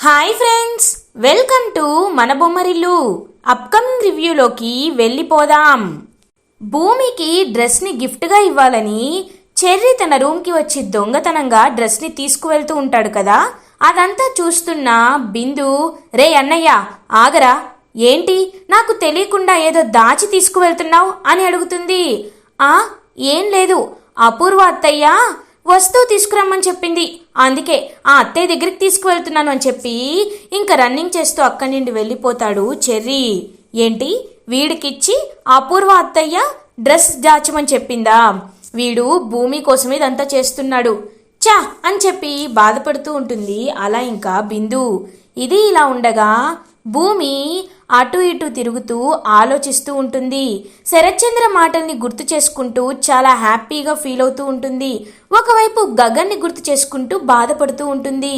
Hi friends, welcome to మన Bommarillu. Upcoming రివ్యూలోకి వెళ్ళిపోదాం. భూమికి డ్రెస్ని గిఫ్ట్గా ఇవ్వాలని చెర్రీ తన రూమ్కి వచ్చి దొంగతనంగా డ్రెస్ని తీసుకువెళ్తూ ఉంటాడు కదా. అదంతా చూస్తున్న బిందు, రే అన్నయ్య ఆగరా, ఏంటి నాకు తెలియకుండా ఏదో దాచి తీసుకువెళ్తున్నావు అని అడుగుతుంది. ఏం లేదు, అపూర్వ అత్తయ్య వస్తువు తీసుకురమ్మని చెప్పింది, అందుకే ఆ అత్తయ్య దగ్గరికి తీసుకువెళ్తున్నాను అని చెప్పి ఇంకా రన్నింగ్ చేస్తూ అక్కడి నుండి వెళ్ళిపోతాడు చెర్రీ. ఏంటి, వీడికిచ్చి అపూర్వ అత్తయ్య డ్రెస్ దాచమని చెప్పిందా? వీడు భూమి కోసం ఇదంతా చేస్తున్నాడు చా అని చెప్పి బాధపడుతూ ఉంటుంది. అలా ఇంకా బిందు. ఇది ఇలా ఉండగా భూమి అటు ఇటు తిరుగుతూ ఆలోచిస్తూ ఉంటుంది. శరత్చంద్ర మాటల్ని గుర్తు చేసుకుంటూ చాలా హ్యాపీగా ఫీల్ అవుతూ ఉంటుంది. ఒకవైపు గగన్ని గుర్తు చేసుకుంటూ బాధపడుతూ ఉంటుంది.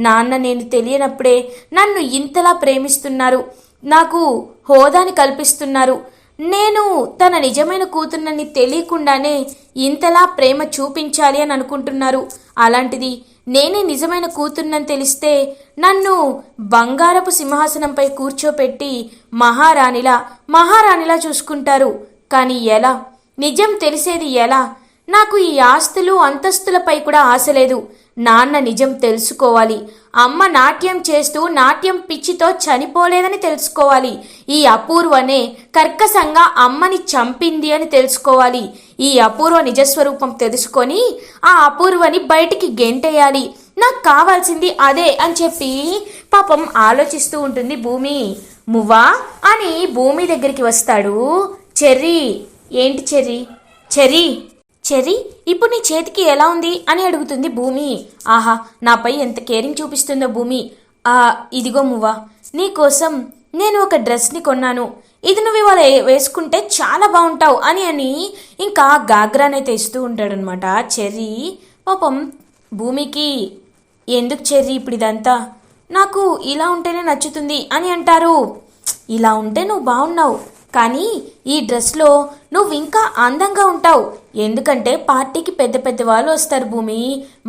నాన్న నేను తెలియనప్పుడే నన్ను ఇంతలా ప్రేమిస్తున్నారు, నాకు హోదాని కల్పిస్తున్నారు, నేను తన నిజమైన కూతుర్నని తెలియకుండానే ఇంతలా ప్రేమ చూపించాలి అని అనుకుంటున్నారు. అలాంటిది నేనే నిజమైన కూతుర్నని తెలిస్తే నన్ను బంగారపు సింహాసనంపై కూర్చోపెట్టి మహారాణిలా చూసుకుంటారు. కానీ ఎలా? నిజం తెలిసేది ఎలా? నాకు ఈ ఆస్తులు అంతస్తులపై కూడా ఆశ లేదు. నాన్న నిజం తెలుసుకోవాలి. అమ్మ నాట్యం చేస్తూ నాట్యం పిచ్చితో చనిపోలేదని తెలుసుకోవాలి. ఈ అపూర్వనే కర్కశంగా అమ్మని చంపింది అని తెలుసుకోవాలి. ఈ అపూర్వ నిజస్వరూపం తెలుసుకొని ఆ అపూర్వని బయటికి గెంటేయాలి. నాకు కావాల్సింది అదే అని చెప్పి పాపం ఆలోచిస్తూ ఉంటుంది భూమి. మువ్వా అని భూమి దగ్గరికి వస్తాడు చెర్రీ. ఏంటి చెర్రీ చెర్రీ ఇప్పుడు నీ చేతికి ఎలా ఉంది అని అడుగుతుంది భూమి. ఆహా, నాపై ఎంత కేరింగ్ చూపిస్తుందో భూమి. ఇదిగో మువ్వా, నీకోసం నేను ఒక డ్రెస్ని కొన్నాను, ఇది నువ్వు ఇవాళ వేసుకుంటే చాలా బాగుంటావు అని ఇంకా గాగ్రానైతే ఇస్తూ ఉంటాడనమాట చెర్రీ. పాపం భూమికి, ఎందుకు చెర్రీ ఇప్పుడు ఇదంతా? నాకు ఇలా ఉంటేనే నచ్చుతుంది అని అంటారు. ఇలా ఉంటే నువ్వు బాగున్నావు, కానీ ఈ డ్రెస్లో నువ్వు ఇంకా అందంగా ఉంటావు. ఎందుకంటే పార్టీకి పెద్ద పెద్ద వాళ్ళు వస్తారు భూమి.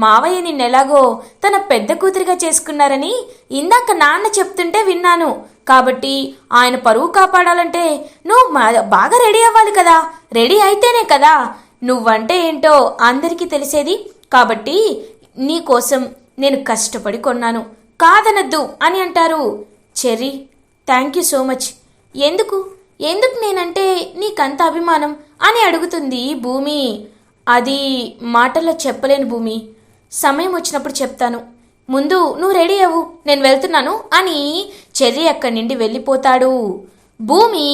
మావయ్య నిన్నెలాగో తన పెద్ద కూతురిగా చేసుకున్నారని ఇందాక నాన్న చెప్తుంటే విన్నాను. కాబట్టి ఆయన పరువు కాపాడాలంటే నువ్వు బాగా రెడీ అవ్వాలి కదా. రెడీ అయితేనే కదా నువ్వంటే ఏంటో అందరికీ తెలిసేది. కాబట్టి నీకోసం నేను కష్టపడి కొన్నాను, కాదనద్దు అని అంటారు. Cherry, thank you so much. ఎందుకు నేనంటే నీకంత అభిమానం అని అడుగుతుంది భూమి. అది మాటల్లో చెప్పలేను భూమి, సమయం వచ్చినప్పుడు చెప్తాను. ముందు నువ్వు రెడీ అవ్వు, నేను వెళ్తున్నాను అని చెర్రీ అక్కడి నుండి వెళ్ళిపోతాడు. భూమి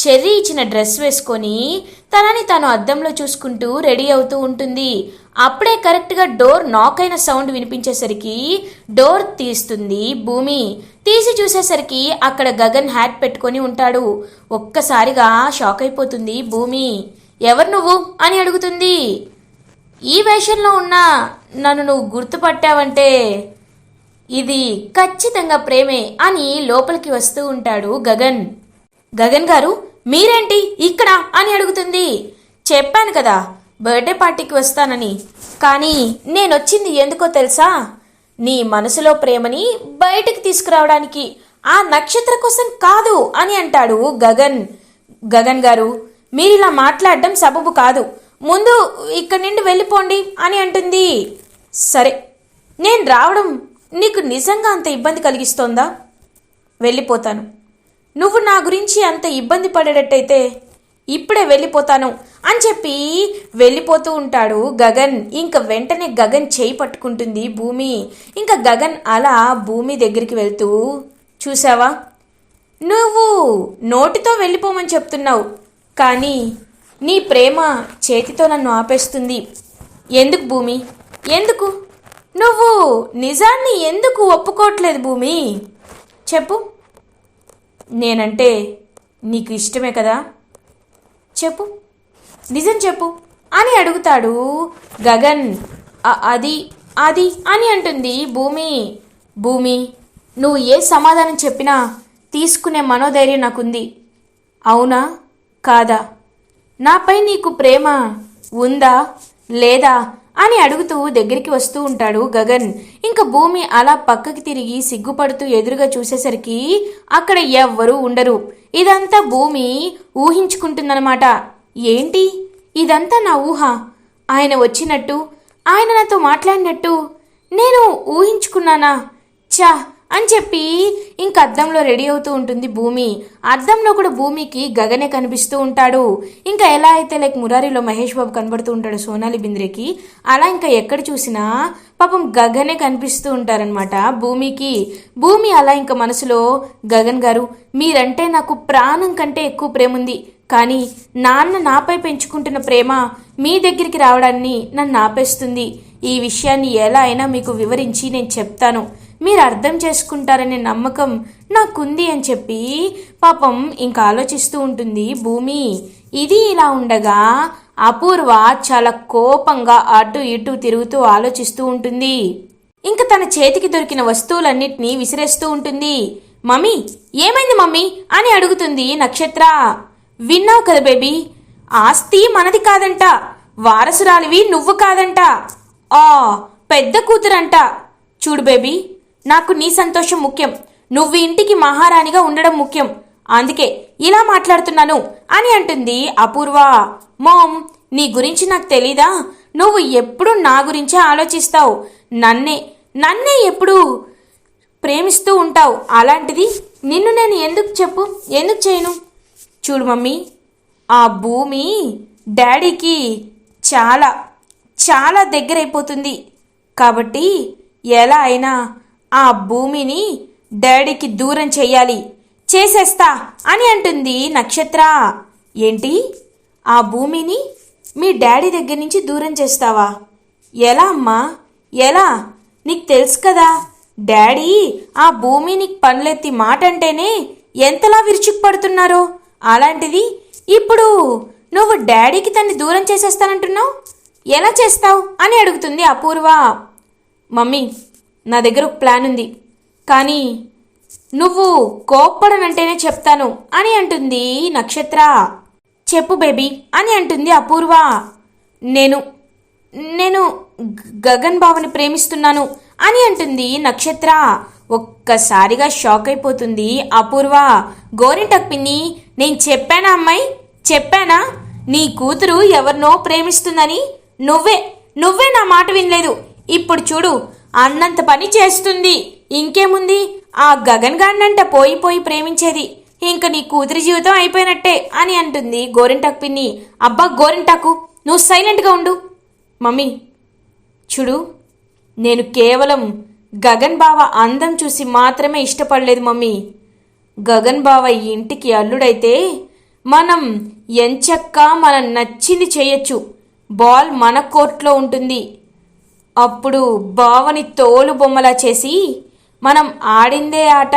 చెర్రీ ఇచ్చిన డ్రెస్ వేసుకొని తనని తాను అద్దంలో చూసుకుంటూ రెడీ అవుతూ ఉంటుంది. అప్పుడే కరెక్ట్గా డోర్ నాక్ అయిన సౌండ్ వినిపించేసరికి డోర్ తీస్తుంది భూమి. తీసి చూసేసరికి అక్కడ గగన్ హ్యాట్ పెట్టుకొని ఉంటాడు. ఒక్కసారిగా షాక్ అయిపోతుంది భూమి. ఎవరు నువ్వు అని అడుగుతుంది. ఈ వేషంలో ఉన్న నన్ను నువ్వు గుర్తుపట్టావంటే ఇది ఖచ్చితంగా ప్రేమే అని లోపలికి వస్తూ ఉంటాడు గగన్. గగన్ గారు, మీరేంటి ఇక్కడ అని అడుగుతుంది. చెప్పాను కదా బర్త్డే పార్టీకి వస్తానని, కానీ నేనొచ్చింది ఎందుకో తెలుసా? నీ మనసులో ప్రేమని బయటికి తీసుకురావడానికి, ఆ నక్షత్ర కోసం కాదు అని అంటాడు గగన్. గగన్ గారు, మీరిలా మాట్లాడడం సబబు కాదు, ముందు ఇక్కడి నుండి వెళ్ళిపోండి అని అంటుంది. సరే, నేను రావడం నీకు నిజంగా అంత ఇబ్బంది కలిగిస్తోందా? వెళ్ళిపోతాను. నువ్వు నా గురించి అంత ఇబ్బంది పడేటట్టయితే ఇప్పుడే వెళ్ళిపోతాను అని చెప్పి వెళ్ళిపోతూ ఉంటాడు గగన్. ఇంకా వెంటనే గగన్ చేయి పట్టుకుంటుంది భూమి. ఇంకా గగన్ అలా భూమి దగ్గరికి వెళ్తూ, చూసావా, నువ్వు నోటితో వెళ్ళిపోమని చెప్తున్నావు, కానీ నీ ప్రేమ చేతితో నన్ను ఆపేస్తుంది. ఎందుకు భూమి, ఎందుకు? నువ్వు నిజాన్ని ఎందుకు ఒప్పుకోవట్లేదు భూమి? చెప్పు. నేనంటే నీకు ఇష్టమే కదా? చెప్పు, నిజం చెప్పు అని అడుగుతాడు గగన్. అది అని అంటుంది భూమి. నువ్వు ఏ సమాధానం చెప్పినా తీసుకునే మనోధైర్యం నాకుంది. అవునా కాదా? నాపై నీకు ప్రేమ ఉందా లేదా అని అడుగుతూ దగ్గరికి వస్తూ ఉంటాడు గగన్. ఇంకా భూమి అలా పక్కకి తిరిగి సిగ్గుపడుతూ ఎదురుగా చూసేసరికి అక్కడ ఎవ్వరూ ఉండరు. ఇదంతా భూమి ఊహించుకుంటుందన్నమాట. ఏంటి ఇదంతా నా ఊహ? ఆయన వచ్చినట్టు, ఆయన నాతో మాట్లాడినట్టు నేను ఊహించుకున్నానా? చా అని చెప్పి ఇంక అద్దంలో రెడీ అవుతూ ఉంటుంది భూమి. అద్దంలో కూడా భూమికి గగనే కనిపిస్తూ ఉంటాడు. ఇంకా ఎలా అయితే లైక్ మురారిలో మహేష్ బాబు కనబడుతూ ఉంటాడు సోనాలి బింద్రేకి, అలా ఇంకా ఎక్కడ చూసినా పాపం గగనే కనిపిస్తూ ఉంటారనమాట భూమికి. భూమి అలా ఇంకా మనసులో, గగన్ గారు మీరంటే నాకు ప్రాణం కంటే ఎక్కువ ప్రేమ ఉంది, కానీ నాన్న నాపై పెంచుకుంటున్న ప్రేమ మీ దగ్గరికి రావడాన్ని నన్ను ఆపేస్తుంది. ఈ విషయాన్ని ఎలా అయినా మీకు వివరించి నేను చెప్తాను, మీరు అర్థం చేసుకుంటారనే నమ్మకం నాకుంది అని చెప్పి పాపం ఇంకా ఆలోచిస్తూ ఉంటుంది భూమి. ఇది ఇలా ఉండగా అపూర్వ చాలా కోపంగా అటు ఇటు తిరుగుతూ ఆలోచిస్తూ ఉంటుంది. ఇంకా తన చేతికి దొరికిన వస్తువులన్నిటినీ విసిరేస్తూ ఉంటుంది. మమ్మీ ఏమైంది మమ్మీ అని అడుగుతుంది నక్షత్ర. విన్నావు కదా బేబీ, ఆస్తి మనది కాదంట, వారసురాలివి నువ్వు కాదంట, ఆ పెద్ద కూతురంట. చూడు బేబీ, నాకు నీ సంతోషం ముఖ్యం, నువ్వు ఇంటికి మహారాణిగా ఉండడం ముఖ్యం, అందుకే ఇలా మాట్లాడుతున్నాను అని అంటుంది అపూర్వ. మామ్ నీ గురించి నాకు తెలీదా? నువ్వు ఎప్పుడు నా గురించే ఆలోచిస్తావు, నన్నే ఎప్పుడు ప్రేమిస్తూ ఉంటావు. అలాంటిది నిన్ను నేను ఎందుకు చేయను? చూడు మమ్మీ, ఆ భూమి డాడీకి చాలా చాలా దగ్గరైపోతుంది, కాబట్టి ఎలా అయినా ఆ భూమిని డాడీకి దూరం చెయ్యాలి, చేసేస్తా అని అంటుంది నక్షత్ర. ఏంటి, ఆ భూమిని మీ డాడీ దగ్గర నుంచి దూరం చేస్తావా? ఎలా అమ్మా, ఎలా? నీకు తెలుసు కదా డాడీ ఆ భూమిని పనులెత్తి మాట అంటేనే ఎంతలా విరుచుకుపడుతున్నారో, అలాంటిది ఇప్పుడు నువ్వు డాడీకి తన్ని దూరం చేసేస్తానంటున్నావు, ఎలా చేస్తావు అని అడుగుతుంది అపూర్వ. మమ్మీ నా దగ్గర ఒక ప్లాన్ ఉంది, కానీ నువ్వు కోప్పడనంటేనే చెప్తాను అని అంటుంది నక్షత్ర. చెప్పు బేబీ అని అంటుంది అపూర్వ. నేను గగన్ బావని ప్రేమిస్తున్నాను అని అంటుంది నక్షత్ర. ఒక్కసారిగా షాక్ అయిపోతుంది అపూర్వ. గోరింటకు పిన్ని, నేను చెప్పానా అమ్మాయి, చెప్పానా నీ కూతురు ఎవరినో ప్రేమిస్తుందని? నువ్వే నా మాట వినలేదు. ఇప్పుడు చూడు అన్నంత పని చేస్తుంది. ఇంకేముంది, ఆ గగన్ గాడినంట పోయి ప్రేమించేది. ఇంక నీ కూతురి జీవితం అయిపోయినట్టే అని అంటుంది గోరింటాకు పిన్ని. అబ్బా గోరింటాకు, నువ్వు సైలెంట్గా ఉండు. మమ్మీ చూడు, నేను కేవలం గగన్ బావ అందం చూసి మాత్రమే ఇష్టపడలేదు మమ్మీ. గగన్ బావ ఇంటికి అల్లుడైతే మనం ఎంచక్కా మనం నచ్చింది చేయొచ్చు. బాల్ మన కోర్టులో ఉంటుంది. అప్పుడు బావని తోలు బొమ్మలా చేసి మనం ఆడిందే ఆట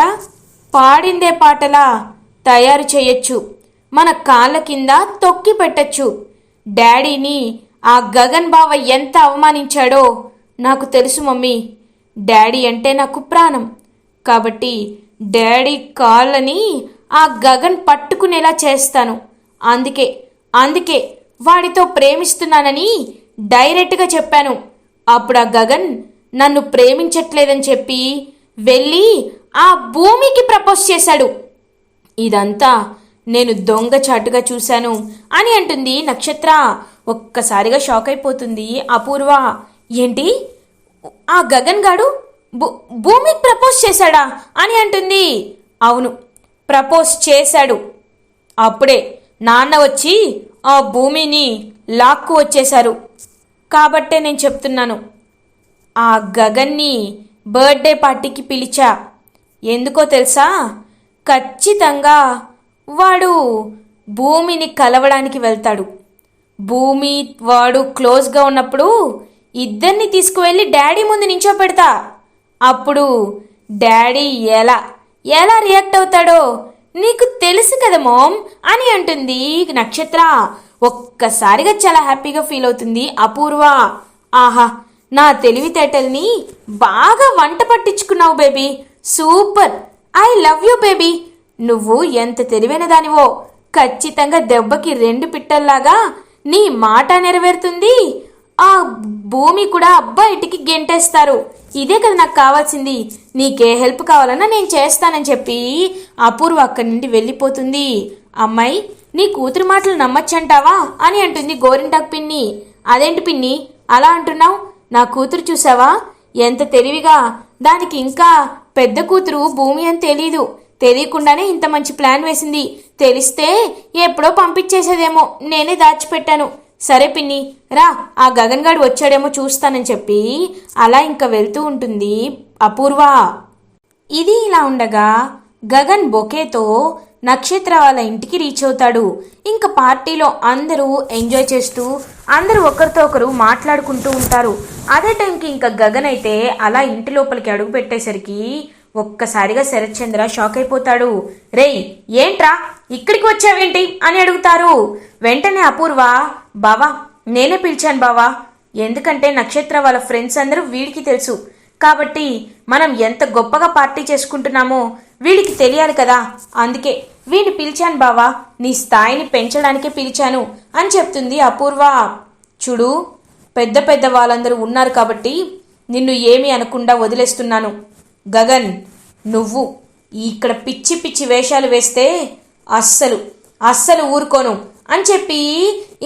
పాడిందే పాటలా తయారు చేయొచ్చు. మన కాళ్ళ కింద తొక్కి పెట్టచ్చు. డాడీని ఆ గగన్ బావ ఎంత అవమానించాడో నాకు తెలుసు మమ్మీ. డాడీ అంటే నాకు ప్రాణం, కాబట్టి డాడీ కాళ్ళని ఆ గగన్ పట్టుకునేలా చేస్తాను. అందుకే వాడితో ప్రేమిస్తున్నానని డైరెక్ట్గా చెప్పాను. అప్పుడు ఆ గగన్ నన్ను ప్రేమించట్లేదని చెప్పి వెళ్ళి ఆ భూమికి ప్రపోజ్ చేశాడు. ఇదంతా నేను దొంగచాటుగా చూశాను అని అంటుంది నక్షత్ర. ఒక్కసారిగా షాక్ అయిపోతుంది అపూర్వ. ఏంటి, ఆ గగన్ గాడు భూమికి ప్రపోజ్ చేశాడా అని అంటుంది. అవును, ప్రపోజ్ చేశాడు. అప్పుడే నాన్న వచ్చి ఆ భూమిని లాక్కు వచ్చేశారు. కాబట్టే నేను చెప్తున్నాను, ఆ గగన్ని బర్త్డే పార్టీకి పిలిచా. ఎందుకో తెలుసా? ఖచ్చితంగా వాడు భూమిని కలవడానికి వెళ్తాడు. భూమి వాడు క్లోజ్గా ఉన్నప్పుడు ఇద్దరిని తీసుకువెళ్ళి డాడీ ముందు నించోపెడతా. అప్పుడు డాడీ ఎలా రియాక్ట్ అవుతాడో నీకు తెలుసు కదా మామ్ అని అంటుంది నక్షత్ర. ఒక్కసారిగా చాలా హ్యాపీగా ఫీల్ అవుతుంది అపూర్వ. ఆహా, నా తెలివితేటల్ని బాగా వంట పట్టించుకున్నావు baby, super, I love you baby. నువ్వు ఎంత తెలివైన దానివో. ఖచ్చితంగా దెబ్బకి 2 పిట్టల్లాగా నీ మాట నెరవేరుతుంది, ఆ భూమి కూడా బయటికి గెంటేస్తారు. ఇదే కదా నాకు కావాల్సింది, నీకే హెల్ప్ కావాలన్నా నేను చేస్తానని చెప్పి అపూర్వ అక్కడి నుండి వెళ్ళిపోతుంది. అమ్మాయి, నీ కూతురు మాటలు నమ్మచ్చంటావా అని అంటుంది గోరింటాకు పిన్ని. అదేంటి పిన్ని అలా అంటున్నావు? నా కూతురు చూసావా ఎంత తెలివిగా, దానికి ఇంకా పెద్ద కూతురు భూమి అని తెలీదు, తెలియకుండానే ఇంత మంచి ప్లాన్ వేసింది. తెలిస్తే ఎప్పుడో పంపించేసేదేమో, నేనే దాచిపెట్టాను. సరే పిన్ని రా, ఆ గగన్ గాడు వచ్చాడేమో చూస్తానని చెప్పి అలా ఇంకా వెళ్తూ ఉంటుంది అపూర్వ. ఇది ఇలా ఉండగా గగన్ బొకేతో నక్షత్ర వాళ్ళ ఇంటికి రీచ్ అవుతాడు. ఇంకా పార్టీలో అందరూ ఎంజాయ్ చేస్తూ అందరూ ఒకరితో ఒకరు మాట్లాడుకుంటూ ఉంటారు. అదే టైంకి ఇంకా గగన్ అయితే అలా ఇంటి లోపలికి అడుగు పెట్టేసరికి ఒక్కసారిగా శరత్ చంద్ర షాక్ అయిపోతాడు. రేయ్ ఏంట్రా ఇక్కడికి వచ్చావేంటి అని అడుగుతారు. వెంటనే అపూర్వ, బావా నేనే పిలిచాను బావా, ఎందుకంటే నక్షత్ర వాళ్ళ ఫ్రెండ్స్ అందరూ వీడికి తెలుసు కాబట్టి మనం ఎంత గొప్పగా పార్టీ చేసుకుంటున్నామో వీడికి తెలియాలి కదా, అందుకే వీడిని పిలిచాను బావా, నీ స్థాయిని పెంచడానికే పిలిచాను అని చెప్తుంది అపూర్వ. చూడు, పెద్ద పెద్ద వాళ్ళందరూ ఉన్నారు కాబట్టి నిన్ను ఏమీ అనకుండా వదిలేస్తున్నాను. గగన్, నువ్వు ఇక్కడ పిచ్చి పిచ్చి వేషాలు వేస్తే అస్సలు అస్సలు ఊరుకోను అని చెప్పి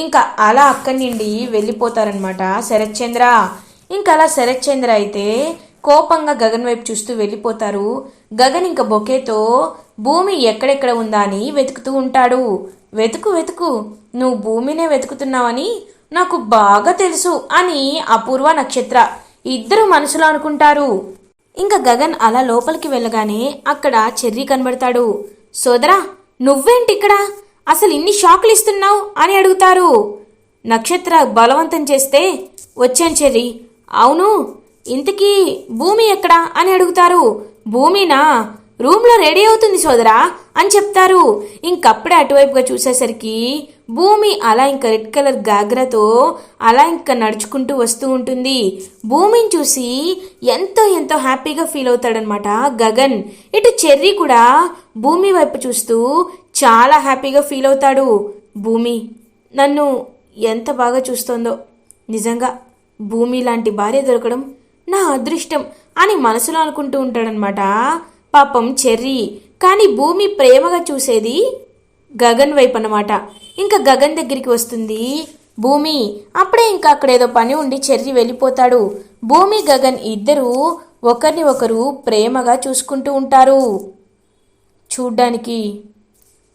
ఇంకా అలా అక్కడి నుండి వెళ్ళిపోతారనమాట శరత్ చంద్ర. ఇంకా అలా శరత్ చంద్ర అయితే కోపంగా గగన్ వైపు చూస్తూ వెళ్ళిపోతారు. గగన్ ఇంకా బొకేతో భూమి ఎక్కడెక్కడ ఉందా అని వెతుకుతూ ఉంటాడు. వెతుకు వెతుకు, నువ్వు భూమినే వెతుకుతున్నావని నాకు బాగా తెలుసు అని అపూర్వ నక్షత్ర ఇద్దరు మనసులో అనుకుంటారు. ఇంకా గగన్ అలా లోపలికి వెళ్ళగానే అక్కడ చెర్రీ కనబడతాడు. సోదరా నువ్వేంటి ఇక్కడ, అసలు ఇన్ని షాకులు ఇస్తున్నావు అని అడుగుతారు. నక్షత్ర బలవంతం చేస్తే వచ్చాను చెర్రీ. అవును, ఇంతకీ భూమి ఎక్కడా అని అడుగుతారు. భూమినా, రూమ్లో రెడీ అవుతుంది సోదరా అని చెప్తారు. ఇంకప్పుడే అటువైపుగా చూసేసరికి భూమి అలా ఇంకా రెడ్ కలర్ గాగ్రాతో అలా ఇంకా నడుచుకుంటూ వస్తూ ఉంటుంది. భూమిని చూసి ఎంతో ఎంతో హ్యాపీగా ఫీల్ అవుతాడనమాట గగన్. ఇటు చెర్రీ కూడా భూమి వైపు చూస్తూ చాలా హ్యాపీగా ఫీల్ అవుతాడు. భూమి నన్ను ఎంత బాగా చూస్తోందో, నిజంగా భూమి లాంటి భార్య దొరకడం నా అదృష్టం అని మనసులో అనుకుంటూ ఉంటాడనమాట పాపం చెర్రీ. కానీ భూమి ప్రేమగా చూసేది గగన్ వైపు అన్నమాట. ఇంకా గగన్ దగ్గరికి వస్తుంది భూమి. అప్పుడే ఇంకా అక్కడ ఏదో పని ఉండి చెర్రీ వెళ్ళిపోతాడు. భూమి గగన్ ఇద్దరూ ఒకరిని ఒకరు ప్రేమగా చూసుకుంటూ ఉంటారు. చూడ్డానికి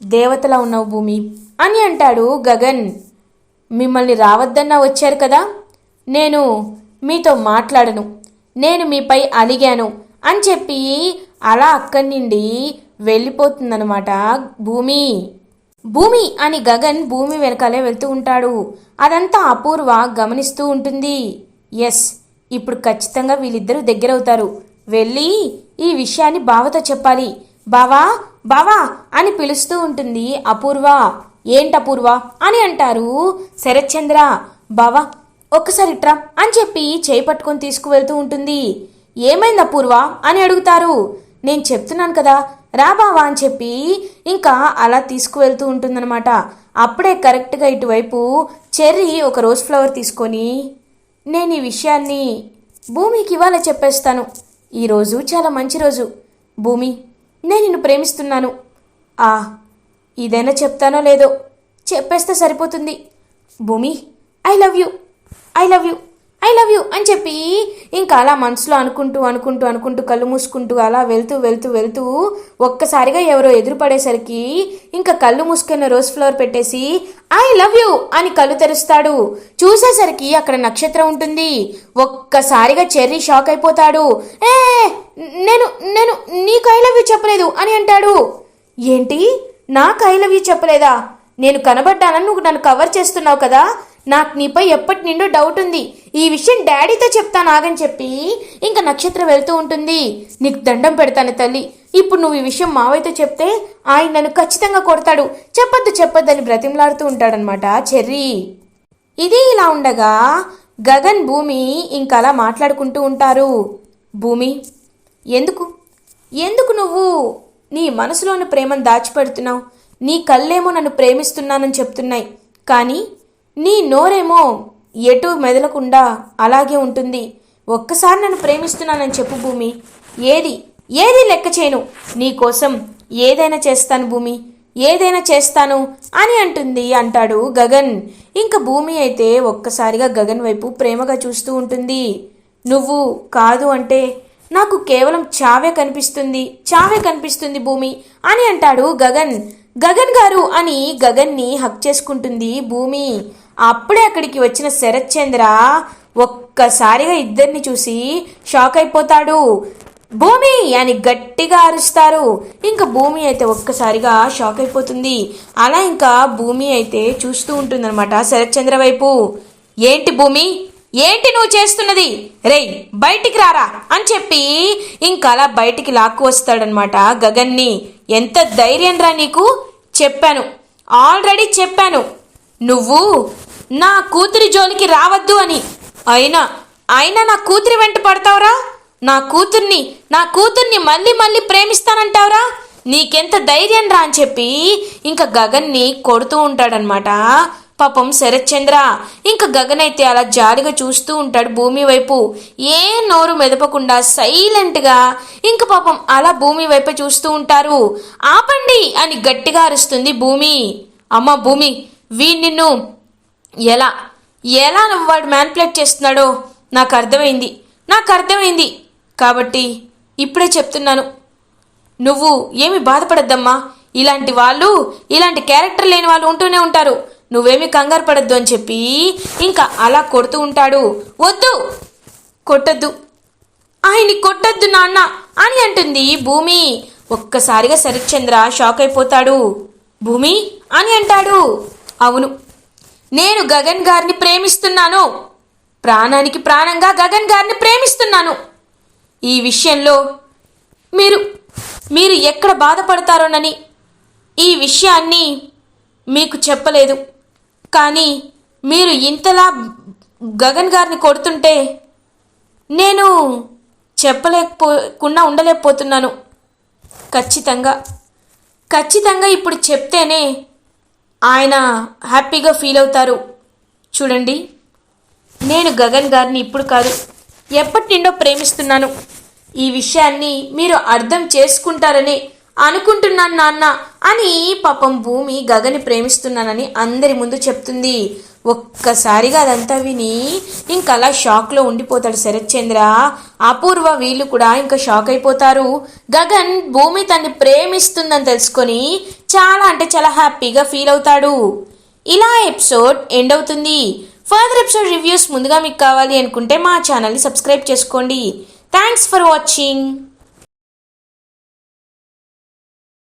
దేవతలా ఉన్నావు భూమి అని అంటాడు గగన్. మిమ్మల్ని రావద్దన్నా వచ్చారు కదా, నేను మీతో మాట్లాడను, నేను మీపై అలిగాను అని చెప్పి అలా అక్కడి నుండి వెళ్ళిపోతుందనమాట భూమి. భూమి అని గగన్ భూమి వెనకాలే వెళ్తూ ఉంటాడు. అదంతా అపూర్వ గమనిస్తూ ఉంటుంది. ఎస్, ఇప్పుడు ఖచ్చితంగా వీళ్ళిద్దరూ దగ్గరవుతారు. వెళ్ళి ఈ విషయాన్ని బావతో చెప్పాలి. బావా బావా అని పిలుస్తూ ఉంటుంది అపూర్వ. ఏంటపూర్వ అని అంటారు శరత్ చంద్ర. బావా ఒక్కసారి ఇట్రా అని చెప్పి చేయి పట్టుకొని తీసుకువెళ్తూ ఉంటుంది. ఏమైంది అపూర్వ అని అడుగుతారు. నేను చెప్తున్నాను కదా రా బావా అని చెప్పి ఇంకా అలా తీసుకువెళ్తూ ఉంటుందన్నమాట. అప్పుడే కరెక్ట్గా ఇటువైపు చెర్రీ ఒక రోజ్ ఫ్లవర్ తీసుకొని, నేను ఈ విషయాన్ని భూమికి ఇవాళ చెప్పేస్తాను. ఈరోజు చాలా మంచి రోజు భూమి, నేను నిన్ను ప్రేమిస్తున్నాను. ఇదైనా చెప్తానో లేదో చెప్పేస్తే సరిపోతుంది. భూమి I love you, I love you, I love you అని చెప్పి ఇంకా అలా మనసులో అనుకుంటూ అనుకుంటూ అనుకుంటూ కళ్ళు మూసుకుంటూ అలా వెళ్తూ వెళ్తూ వెళ్తూ ఒక్కసారిగా ఎవరో ఎదురుపడేసరికి ఇంకా కళ్ళు మూసుకున్న రోజ్ ఫ్లవర్ పెట్టేసి ఐ లవ్ యూ అని కళ్ళు తెరుస్తాడు. చూసేసరికి అక్కడ నక్షత్రం ఉంటుంది. ఒక్కసారిగా చెర్రీ షాక్ అయిపోతాడు. నేను నేను నీకు ఐ లవ్ యూ చెప్పలేదు అని అంటాడు. ఏంటి, నాకు ఐ లవ్ యూ చెప్పలేదా? నేను కనబడ్డానని నువ్వు నన్ను కవర్ చేస్తున్నావు కదా, నాకు నీపై ఎప్పటి నిండో డౌట్ ఉంది. ఈ విషయం డాడీతో చెప్తాను ఆగని చెప్పి ఇంకా నక్షత్రం వెళ్తూ ఉంటుంది. నీకు దండం పెడతాను తల్లి, ఇప్పుడు నువ్వు ఈ విషయం మావయ్యతో చెప్తే ఆయన నన్ను ఖచ్చితంగా కొడతాడు, చెప్పొద్దు చెప్పొద్దని బ్రతిమలాడుతూ ఉంటాడనమాట చెర్రీ. ఇది ఇలా ఉండగా గగన్ భూమి ఇంకా అలా మాట్లాడుకుంటూ ఉంటారు. భూమి, ఎందుకు ఎందుకు నువ్వు నీ మనసులోని ప్రేమను దాచిపెడుతున్నావు? నీ కళ్ళేమో నన్ను ప్రేమిస్తున్నానని చెప్తున్నాయి, కానీ నీ నోరేమో ఎటు మెదలకుండా అలాగే ఉంటుంది. ఒక్కసారి నన్ను ప్రేమిస్తున్నానని చెప్పు భూమి. ఏది లెక్క చేయను. నీకోసం ఏదైనా చేస్తాను భూమి, ఏదైనా చేస్తాను అని అంటాడు గగన్. ఇంక భూమి అయితే ఒక్కసారిగా గగన్ వైపు ప్రేమగా చూస్తూ ఉంటుంది. నువ్వు కాదు అంటే నాకు కేవలం చావే కనిపిస్తుంది భూమి అని అంటాడు గగన్. గగన్ గారు అని గగన్ని హక్ చేసుకుంటుంది భూమి. అప్పుడే అక్కడికి వచ్చిన శరత్ చంద్ర ఒక్కసారిగా ఇద్దరిని చూసి షాక్ అయిపోతాడు. భూమి అని గట్టిగా అరుస్తారు. ఇంకా భూమి అయితే ఒక్కసారిగా షాక్ అయిపోతుంది. అలా ఇంకా భూమి అయితే చూస్తూ ఉంటుందన్నమాట శరత్ చంద్ర వైపు. ఏంటి భూమి, ఏంటి నువ్వు చేస్తున్నది? రేయ్ బయటికి రారా అని చెప్పి ఇంకా అలా బయటికి లాక్కు వస్తాడనమాట గగన్ని. ఎంత ధైర్యం రా నీకు? ఆల్రెడీ చెప్పాను నువ్వు నా కూతురి జోలికి రావద్దు అని. అయినా నా కూతురి వెంట పడతావురా? నా కూతుర్ని మళ్ళీ ప్రేమిస్తానంటావురా? నీకెంత ధైర్యం రా అని చెప్పి ఇంకా గగన్ని కొడుతూ ఉంటాడనమాట పాపం శరత్ చంద్ర. ఇంకా గగన్ అయితే అలా జాలిగా చూస్తూ ఉంటాడు భూమి వైపు. ఏ నోరు మెదపకుండా సైలెంట్గా ఇంకా పాపం అలా భూమి వైపే చూస్తూ ఉంటారు. ఆపండి అని గట్టిగా అరుస్తుంది భూమి. అమ్మ భూమి, నిన్ను ఎలా వాడు మ్యానిపులేట్ చేస్తున్నాడో నాకు అర్థమైంది. కాబట్టి ఇప్పుడే చెప్తున్నాను, నువ్వు ఏమి బాధపడద్దమ్మా. ఇలాంటి క్యారెక్టర్ లేని వాళ్ళు ఉంటూనే ఉంటారు. నువ్వేమీ కంగారు పడద్దు అని చెప్పి ఇంకా అలా కొడుతూ ఉంటాడు. వద్దు, కొట్టద్దు, ఆయన్ని కొట్టద్దు నాన్న అని అంటుంది భూమి. ఒక్కసారిగా శరత్ చంద్ర షాక్ అయిపోతాడు. భూమి అని అంటాడు. అవును, నేను గగన్ గారిని ప్రేమిస్తున్నాను. ప్రాణానికి ప్రాణంగా గగన్ గారిని ప్రేమిస్తున్నాను. ఈ విషయంలో మీరు ఎక్కడ బాధపడతారోనని ఈ విషయాన్ని మీకు చెప్పలేదు. కానీ మీరు ఇంతలా గగన్ గారిని కొడుతుంటే నేను చెప్పలేకపోకుండా ఉండలేకపోతున్నాను. ఖచ్చితంగా ఇప్పుడు చెప్తేనే ఆయన హ్యాపీగా ఫీల్ అవుతారు. చూడండి, నేను గగన్ గారిని ఇప్పుడు కాదు, ఎప్పటి నుండో ప్రేమిస్తున్నాను. ఈ విషయాన్ని మీరు అర్థం చేసుకుంటారని అనుకుంటున్నాను నాన్న అని పాపం భూమి గగన్ని ప్రేమిస్తున్నానని అందరి ముందు చెప్తుంది. ఒక్కసారిగా అదంతా విని ఇంకా అలా షాక్లో ఉండిపోతాడు శరత్ చంద్ర. అపూర్వ వీళ్ళు కూడా ఇంకా షాక్ అయిపోతారు. గగన్ భూమి తన్ని ప్రేమిస్తుందని తెలుసుకొని చాలా హ్యాపీగా ఫీల్ అవుతాడు. ఇలా ఎపిసోడ్ ఎండ్ అవుతుంది. ఫర్దర్ ఎపిసోడ్ రివ్యూస్ ముందుగా మీకు కావాలి అనుకుంటే మా ఛానల్ని సబ్స్క్రైబ్ చేసుకోండి. Thanks for watching.